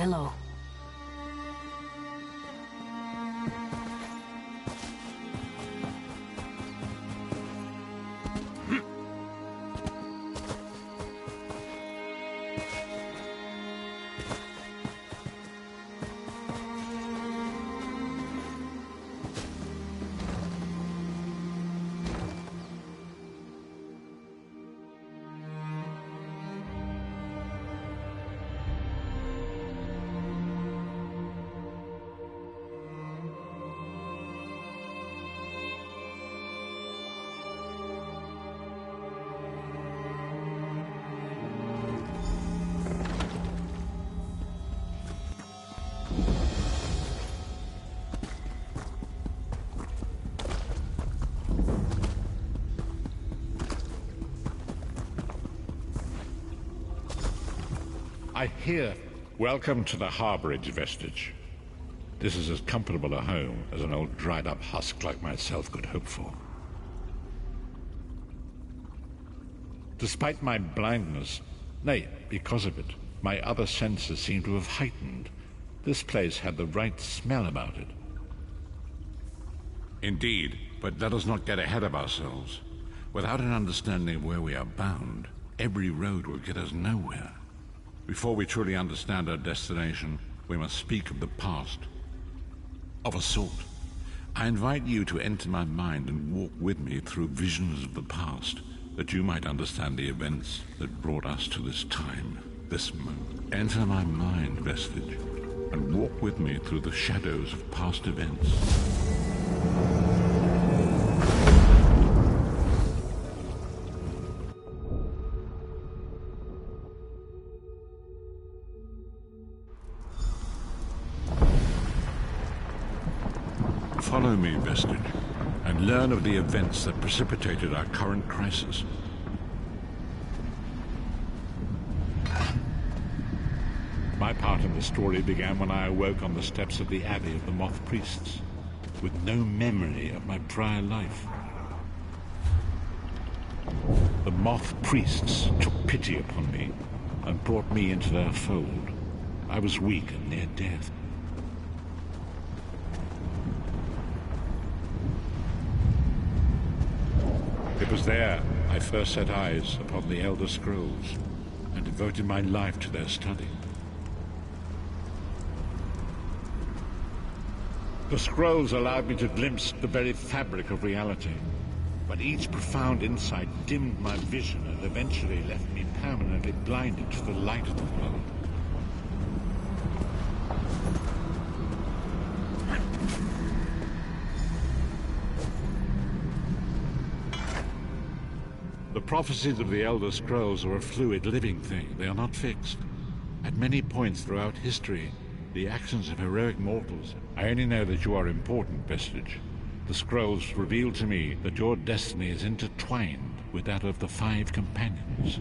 pillow. I hear. Welcome to the harborage, Vestige. This is as comfortable a home as an old dried-up husk like myself could hope for. Despite my blindness, nay, because of it, my other senses seem to have heightened. This place had the right smell about it. Indeed, but let us not get ahead of ourselves. Without an understanding of where we are bound, every road will get us nowhere. Before we truly understand our destination, we must speak of the past. Of a sort. I invite you to enter my mind and walk with me through visions of the past, that you might understand the events that brought us to this time, this moment. Enter my mind, Vestige, and walk with me through the shadows of past events. Follow me, Vestige, and learn of the events that precipitated our current crisis. My part in the story began when I awoke on the steps of the Abbey of the Moth Priests, with no memory of my prior life. The Moth Priests took pity upon me and brought me into their fold. I was weak and near death. It was there I first set eyes upon the Elder Scrolls and devoted my life to their study. The scrolls allowed me to glimpse the very fabric of reality, but each profound insight dimmed my vision and eventually left me permanently blinded to the light of the world. The prophecies of the Elder Scrolls are a fluid, living thing. They are not fixed. At many points throughout history, the actions of heroic mortals. I only know that you are important, Vestige. The scrolls reveal to me that your destiny is intertwined with that of the Five Companions.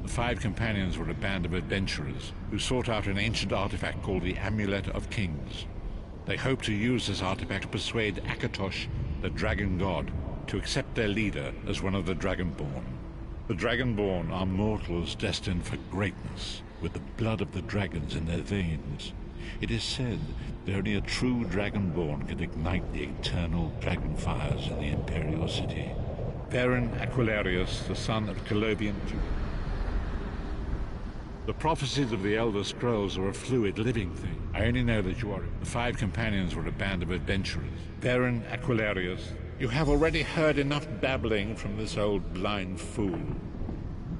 The Five Companions were a band of adventurers who sought out an ancient artifact called the Amulet of Kings. They hoped to use this artifact to persuade Akatosh, the dragon god, to accept their leader as one of the Dragonborn. The Dragonborn are mortals destined for greatness, with the blood of the dragons in their veins. It is said that only a true Dragonborn can ignite the eternal dragon fires in the Imperial City. Baron Aquilarius, the son of Colovian. The prophecies of the Elder Scrolls are a fluid, living thing. I only know that you are. The Five Companions were a band of adventurers. Baron Aquilarius, you have already heard enough babbling from this old blind fool.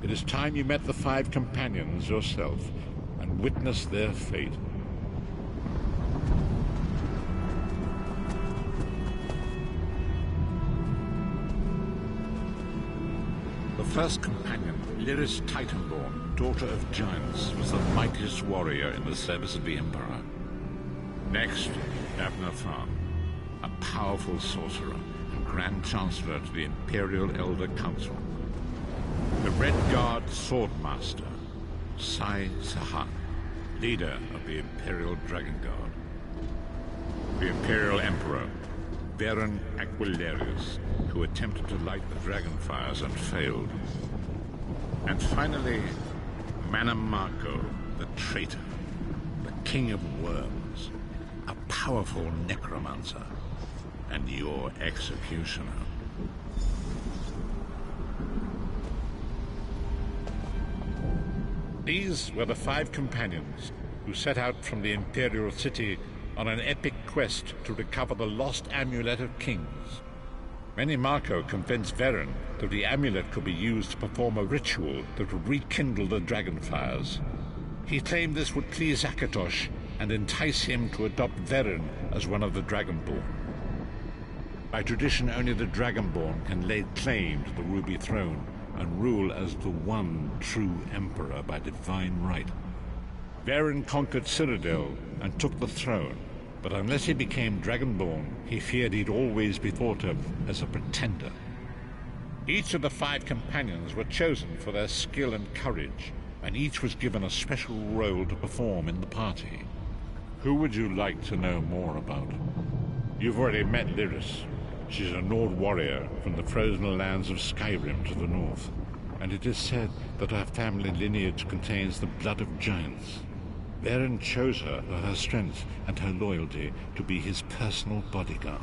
It is time you met the Five Companions yourself and witnessed their fate. The first companion, Lyris Titanborn, daughter of giants, was the mightiest warrior in the service of the Emperor. Next, Abner Than, a powerful sorcerer and Grand Chancellor to the Imperial Elder Council. The Red Guard Swordmaster, Sai Sahan, leader of the Imperial Dragon Guard. The Imperial Emperor, Baron Aquilarius, who attempted to light the dragon fires and failed. And finally, Manamako, the traitor, the king of worms, a powerful necromancer, and your executioner. These were the 5 companions who set out from the Imperial City on an epic quest to recover the lost Amulet of Kings. Marco convinced Varen that the amulet could be used to perform a ritual that would rekindle the dragonfires. He claimed this would please Akatosh and entice him to adopt Varen as one of the Dragonborn. By tradition, only the Dragonborn can lay claim to the Ruby Throne and rule as the one true Emperor by divine right. Varen conquered Cyrodiil and took the throne, but unless he became Dragonborn, he feared he'd always be thought of as a pretender. Each of the 5 companions were chosen for their skill and courage, and each was given a special role to perform in the party. Who would you like to know more about? You've already met Lyris. She's a Nord warrior from the frozen lands of Skyrim to the north, and it is said that her family lineage contains the blood of giants. Varen chose her for her strength and her loyalty to be his personal bodyguard.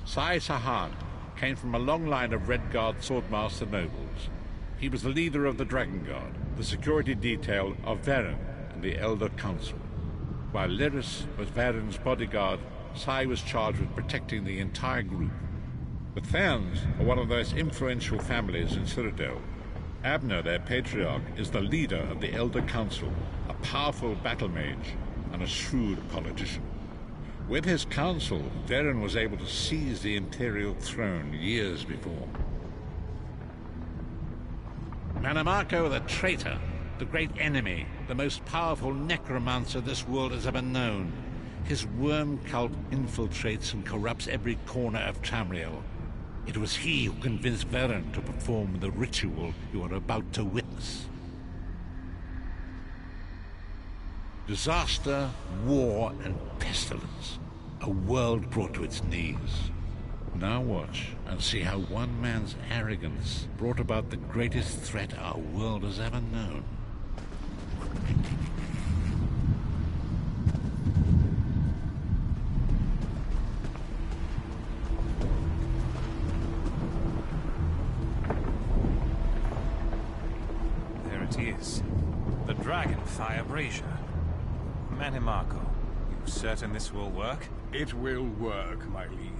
Sai Sahan came from a long line of Red Guard swordmaster nobles. He was the leader of the Dragon Guard, the security detail of Varen and the Elder Council. While Lyris was Varen's bodyguard, Sai was charged with protecting the entire group. The Therns are one of the most influential families in Cyrodiil. Abner, their patriarch, is the leader of the Elder Council, a powerful battle mage and a shrewd politician. With his council, Varen was able to seize the Imperial throne years before. Marco the traitor, the great enemy, the most powerful necromancer this world has ever known. His worm cult infiltrates and corrupts every corner of Tamriel. It was he who convinced Varen to perform the ritual you are about to witness. Disaster, war, and pestilence. A world brought to its knees. Now watch and see how one man's arrogance brought about the greatest threat our world has ever known. There it is. The Dragonfire Brazier. Marco, you certain this will work? It will work, my liege.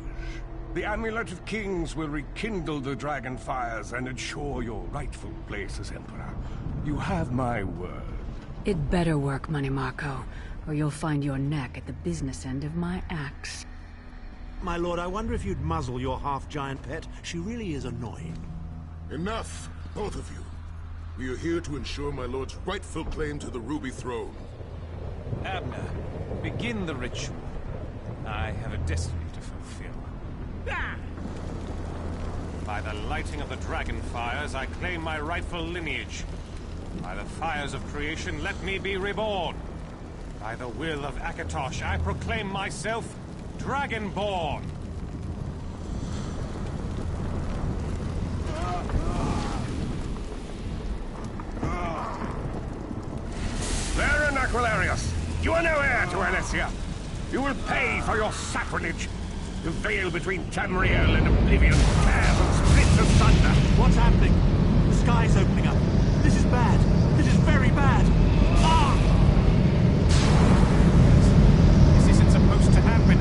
The Amulet of Kings will rekindle the dragon fires and ensure your rightful place as Emperor. You have my word. It better work, Marco, or you'll find your neck at the business end of my axe. My lord, I wonder if you'd muzzle your half-giant pet. She really is annoying. Enough, both of you. We are here to ensure my lord's rightful claim to the Ruby Throne. Abner, begin the ritual. I have a destiny to fulfill. By the lighting of the dragon fires, I claim my rightful lineage. By the fires of creation, let me be reborn. By the will of Akatosh, I proclaim myself Dragonborn. Varen Aquilarius, you are no heir to Alessia. You will pay for your sacrilege. The veil between Tamriel and Oblivion tears and splits as thunder. What's happening? The sky's opening up. This is bad. This is very bad. Ah! This isn't supposed to happen.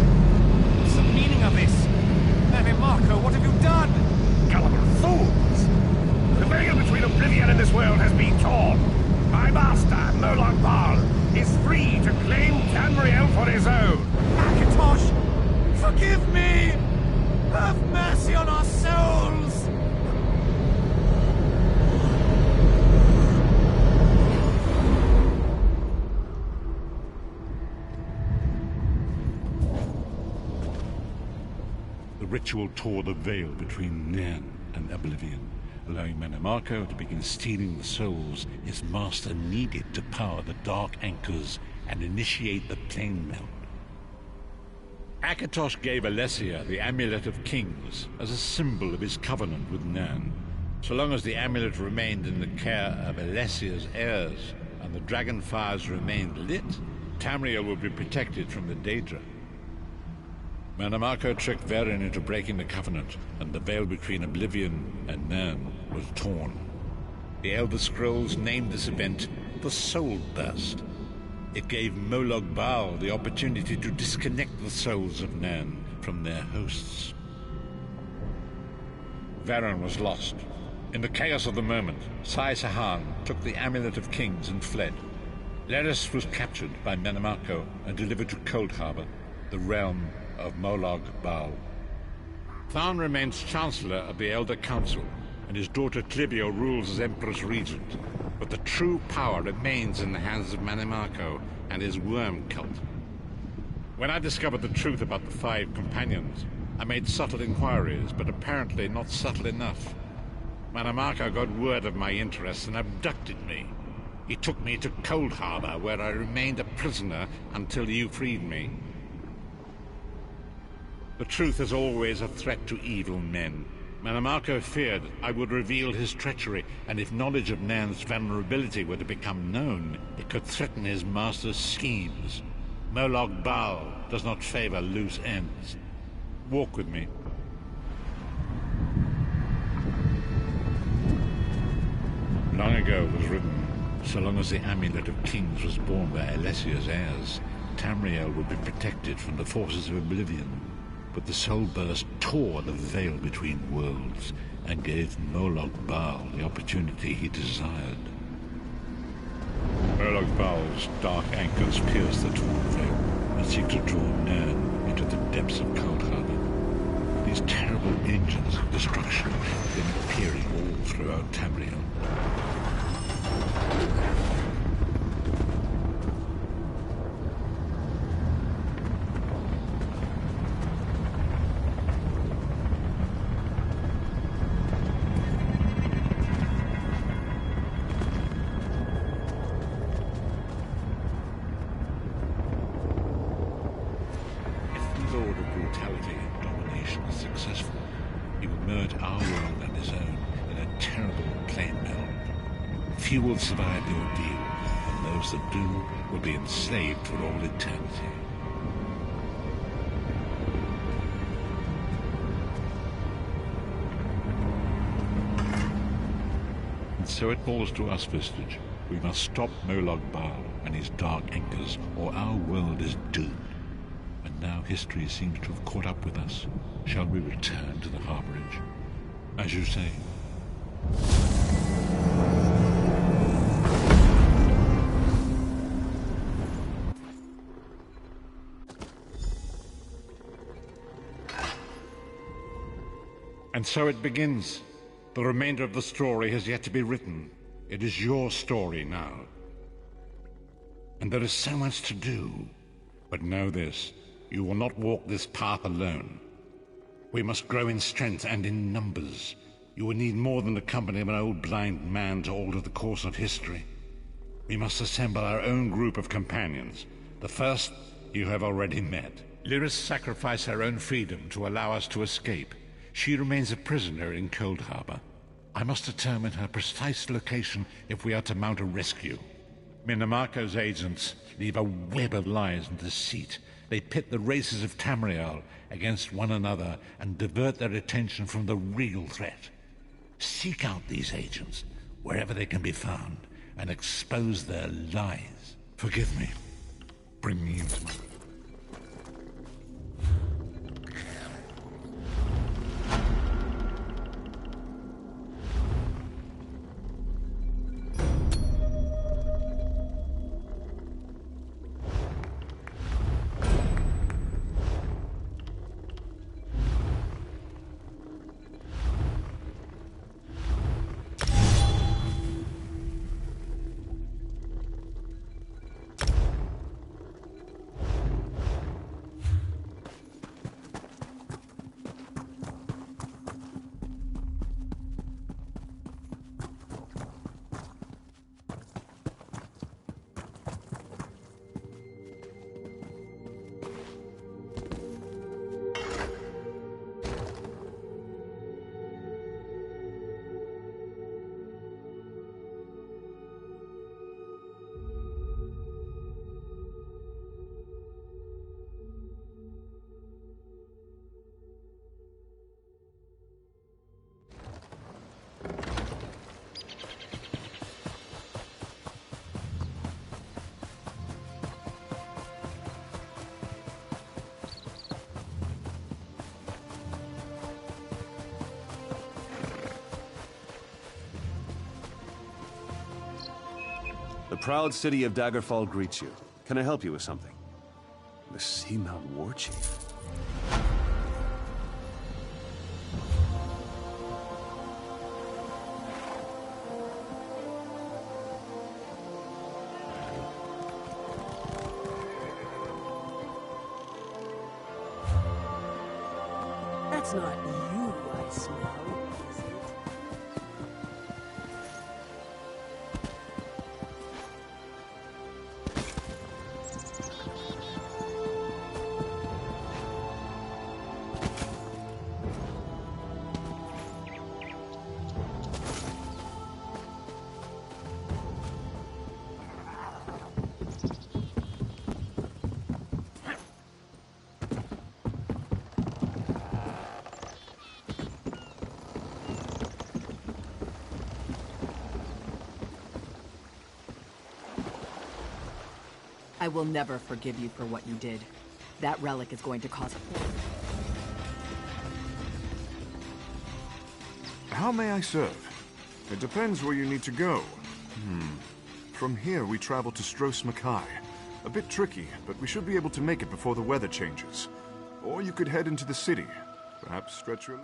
What's the meaning of this? Marco, what have you done? Gullible fools! The veil between Oblivion and this world has been torn. My master, Molag Bal, is free to claim Tamriel for his own. Akatosh! Forgive me! Have mercy on our souls! The ritual tore the veil between Nairn and Oblivion, allowing Marco to begin stealing the souls his master needed to power the dark anchors and initiate the plane melt. Akatosh gave Alessia the Amulet of Kings as a symbol of his covenant with Nairn. So long as the amulet remained in the care of Alessia's heirs, and the dragon fires remained lit, Tamriel would be protected from the Daedra. Manamako tricked Varen into breaking the Covenant, and the veil between Oblivion and Nirn was torn. The Elder Scrolls named this event the Soul Burst. It gave Molag Bal the opportunity to disconnect the souls of Nirn from their hosts. Varen was lost. In the chaos of the moment, Sai Sahan took the Amulet of Kings and fled. Leris was captured by Manamako and delivered to Cold Harbor, the realm of Molag Bal. Tharn remains Chancellor of the Elder Council, and his daughter Clivio rules as Empress Regent. But the true power remains in the hands of Manamako and his worm cult. When I discovered the truth about the 5 companions, I made subtle inquiries, but apparently not subtle enough. Manamako got word of my interests and abducted me. He took me to Cold Harbor, where I remained a prisoner until you freed me. The truth is always a threat to evil men. Manamako feared I would reveal his treachery, and if knowledge of Nirn's vulnerability were to become known, it could threaten his master's schemes. Molag Bal does not favor loose ends. Walk with me. Long ago was written, so long as the Amulet of Kings was borne by Alessia's heirs, Tamriel would be protected from the forces of Oblivion. But the Soul Burst tore the veil between worlds and gave Molag Bal the opportunity he desired. Molag Bal's dark anchors pierce the torn veil and seek to draw Nirn into the depths of Cold Harbor. These terrible engines of destruction have been appearing all throughout Tamriel. Few will survive the ordeal, and those that do will be enslaved for all eternity. And so it falls to us, Vestige. We must stop Molag Bal and his dark anchors, or our world is doomed. And now history seems to have caught up with us. Shall we return to the harborage? As you say. And so it begins. The remainder of the story has yet to be written. It is your story now. And there is so much to do. But know this, you will not walk this path alone. We must grow in strength and in numbers. You will need more than the company of an old blind man to alter the course of history. We must assemble our own group of companions. The first you have already met. Lyris sacrificed her own freedom to allow us to escape. She remains a prisoner in Cold Harbor. I must determine her precise location if we are to mount a rescue. Minamako's agents leave a web of lies and deceit. They pit the races of Tamriel against one another and divert their attention from the real threat. Seek out these agents, wherever they can be found, and expose their lies. Forgive me. Bring me into my... proud city of Daggerfall greets you. Can I help you with something? The Seamount War Chief. That's not you I smell, is it? I will never forgive you for what you did. That relic is going to cause horror. How may I serve? It depends where you need to go. From here, we travel to Stros Makai. A bit tricky, but we should be able to make it before the weather changes. Or you could head into the city. Perhaps stretch your...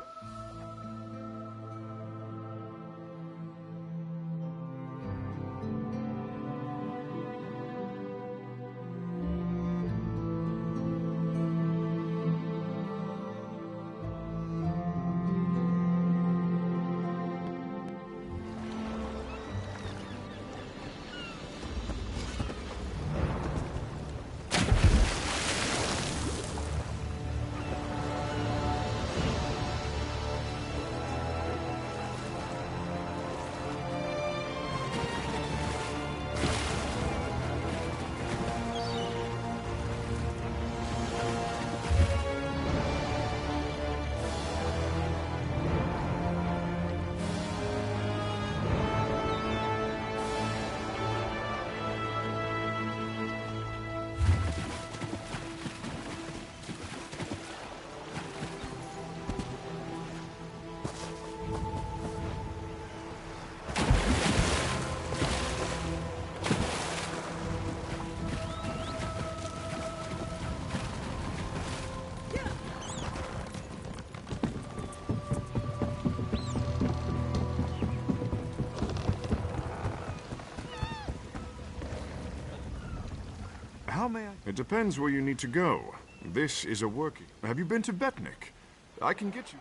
How may I... It depends where you need to go. This is a working... Have you been to Betnik? I can get you...